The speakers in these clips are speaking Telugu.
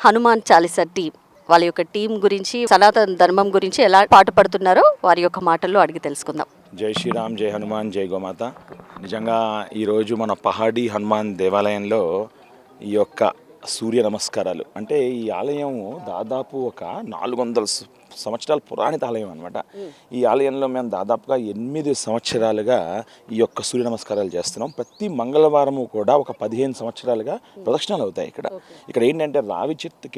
హనుమాన్ చాలీసా టీం వాళ్ళ యొక్క టీం గురించి, సనాతన ధర్మం గురించి ఎలా పాటుపడుతున్నారో వారి యొక్క మాటల్లో అడిగి తెలుసుకుందాం. జై శ్రీరామ్, జై హనుమాన్, జై గోమాత. నిజంగా ఈరోజు మన పహాడీ హనుమాన్ దేవాలయంలో ఈ యొక్క సూర్య నమస్కారాలు అంటే ఈ ఆలయం దాదాపు ఒక 400 సంవత్సరాల పురాణిత ఆలయం అనమాట. ఈ ఆలయంలో మేము దాదాపుగా 8 సంవత్సరాలుగా ఈ యొక్క సూర్య నమస్కారాలు చేస్తున్నాం. ప్రతి మంగళవారము కూడా ఒక 15 సంవత్సరాలుగా ప్రదక్షిణాలు అవుతాయి. ఇక్కడ ఏంటంటే రావి చెట్టు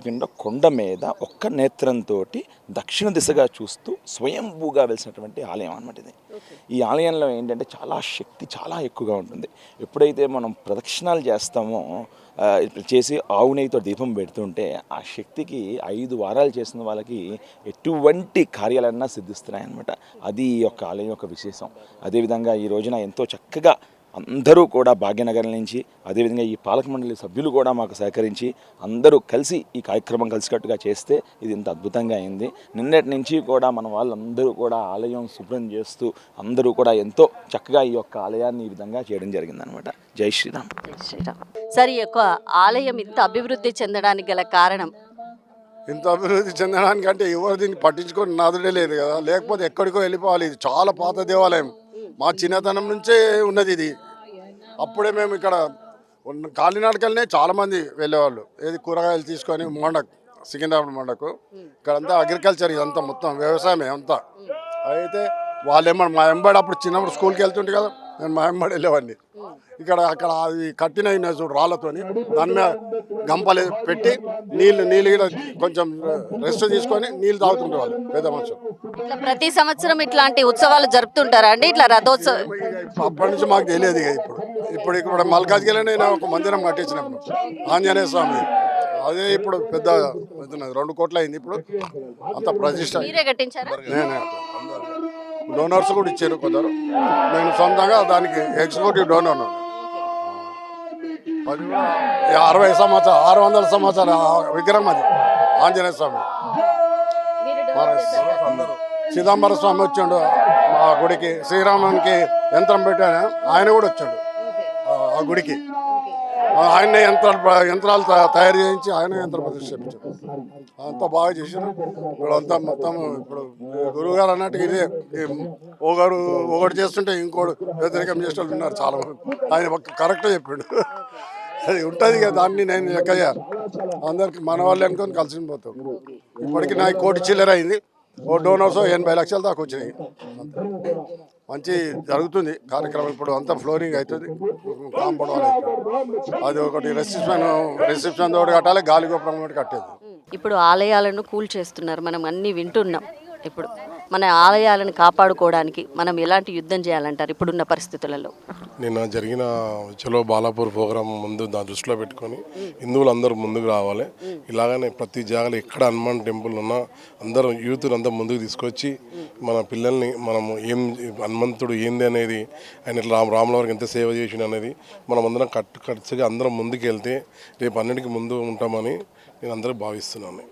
కింద కొండ మీద ఒక్క నేత్రంతో దక్షిణ దిశగా చూస్తూ స్వయంభూగా వెలిసినటువంటి ఆలయం అనమాట ఇది. ఈ ఆలయంలో ఏంటంటే శక్తి చాలా ఎక్కువగా ఉంటుంది. ఎప్పుడైతే మనం ప్రదక్షిణాలు చేస్తామో చేసి ఆవు నెయ్యితో దీపం పెడుతుంటే ఆ శక్తికి 5 వారాలు చేసిన వాళ్ళకి ఎటువంటి కార్యాలన్నా సిద్ధిస్తున్నాయన్నమాట. అది ఈ యొక్క ఆలయం యొక్క విశేషం. అదేవిధంగా ఈ రోజున ఎంతో చక్కగా అందరూ కూడా భాగ్యనగరం నుంచి, అదేవిధంగా ఈ పాలక మండలి సభ్యులు కూడా మాకు సహకరించి అందరూ కలిసి ఈ కార్యక్రమం కలిసికట్టుగా చేస్తే ఇది ఇంత అద్భుతంగా అయింది. నిన్నటి నుంచి కూడా మన వాళ్ళందరూ కూడా ఆలయం శుభ్రం చేస్తూ అందరూ కూడా ఎంతో చక్కగా ఈ యొక్క ఆలయాన్ని ఈ విధంగా చేయడం జరిగిందనమాట. జై శ్రీరామ్. జై శ్రీరామ్. సార్, ఈ యొక్క ఆలయం ఇంత అభివృద్ధి చెందడానికి గల కారణం? ఇంత అభివృద్ధి చెందడానికంటే ఎవరు దీన్ని పట్టించుకొని నాదుడే లేదు కదా, లేకపోతే ఎక్కడికో వెళ్ళిపోవాలి. ఇది చాలా పాత దేవాలయం, మా చిన్నతనం నుంచే ఉన్నది ఇది. అప్పుడే మేము ఇక్కడ కాలినాడకల్నే చాలామంది వెళ్ళేవాళ్ళు, ఏది కూరగాయలు తీసుకొని మొండకు, సికింద్రాబాద్ మొండకు. ఇక్కడంతా అగ్రికల్చర్, ఇదంతా మొత్తం వ్యవసాయమే అంతా. అయితే వాళ్ళేమో మా ఎంబడి అప్పుడు చిన్నప్పుడు స్కూల్కి వెళ్తుంటే కదా, నేను మా ఎంబడి వెళ్ళేవాడిని. అక్కడ అది కట్టిన చూడు రాళ్ళతోని, దాని మీద గంపలు పెట్టి నీళ్ళు కొంచెం రెస్ట్ తీసుకొని నీళ్ళు తాగుతుంటే వాళ్ళు పెద్ద మనుషులు. ప్రతి సంవత్సరం ఇట్లాంటి ఉత్సవాలు జరుపుతుంటారా అండి, ఇట్లా రథోత్సవం? అప్పటి నుంచి మాకు తెలియదు. ఇప్పుడు ఇక్కడ మల్కాజ్గిరిలో నేను ఒక మందిరం కట్టించినప్పుడు ఆంజనేయ స్వామి, అదే ఇప్పుడు పెద్ద 2 కోట్లు అయింది. ఇప్పుడు అంత ప్రతిష్ట నేనే. డోనర్స్ కూడా ఇచ్చారు కొందరు, నేను సొంతంగా దానికి ఎగ్జిక్యూటివ్ డోనర్. 600 సంవత్సరాల విగ్రహం అది ఆంజనేయ స్వామి. చిదంబర స్వామి వచ్చాడు మా గుడికి, శ్రీరామునికి యంత్రం పెట్టాను, ఆయన కూడా వచ్చాడు ఆ గుడికి. ఆయనే యంత్రాలు తయారు చేయించి ఆయన యంత్ర ప్రతిష్ఠించాడు. అంతా బాగా చేశారు. ఇప్పుడు అంతా మొత్తం ఇప్పుడు గురువుగారు అన్నట్టు ఇదే, ఒకటి చేస్తుంటే ఇంకోటి వ్యతిరేకం చేసే వాళ్ళు ఉన్నారు చాలా మంది. ఆయన కరెక్ట్గా చెప్పాడు. అది ఉంటుంది కదా, దాన్ని నేను ఎక్కయ్యా అందరికి మన వాళ్ళు అనుకొని కలిసి పోతాం. ఇప్పటికి నాకు 1 కోటి చిల్లర అయింది. ఓ డోనర్స్ 80 లక్షల దాకా వచ్చినాయి. మంచి జరుగుతుంది కార్యక్రమం. ఇప్పుడు అంతా ఫ్లోరింగ్ అవుతుంది, కాంపౌండ్ అవుతుంది. అది ఒకటి రిసెప్షన్ తోటి కట్టాలి, గాలి గోపురం ఒకటి కట్టేది. ఇప్పుడు ఆలయాలను కూల్చేస్తున్నారు, మనం అన్నీ వింటున్నాం. ఇప్పుడు మన ఆలయాలను కాపాడుకోవడానికి మనం ఎలాంటి యుద్ధం చేయాలంటారు ఇప్పుడున్న పరిస్థితులలో? నిన్న జరిగిన చలో బాలాపూర్ ప్రోగ్రాం ముందు దాని దృష్టిలో పెట్టుకొని హిందువులు అందరూ ముందుకు రావాలి. ఇలాగనే ప్రతి జాగాలో ఎక్కడ హనుమాన్ టెంపుల్ ఉన్నా అందరూ యూత్ని అంతా ముందుకు తీసుకొచ్చి మన పిల్లల్ని మనము హనుమంతుడు ఏంది అనేది, ఆయన రాముల వారికి ఎంత సేవ చేసిండు అనేది మనం అందరం ఖచ్చితంగా అందరం ముందుకు వెళ్తే రేపు అన్నిటికీ ముందు ఉంటామని నేను అందరూ భావిస్తున్నాను.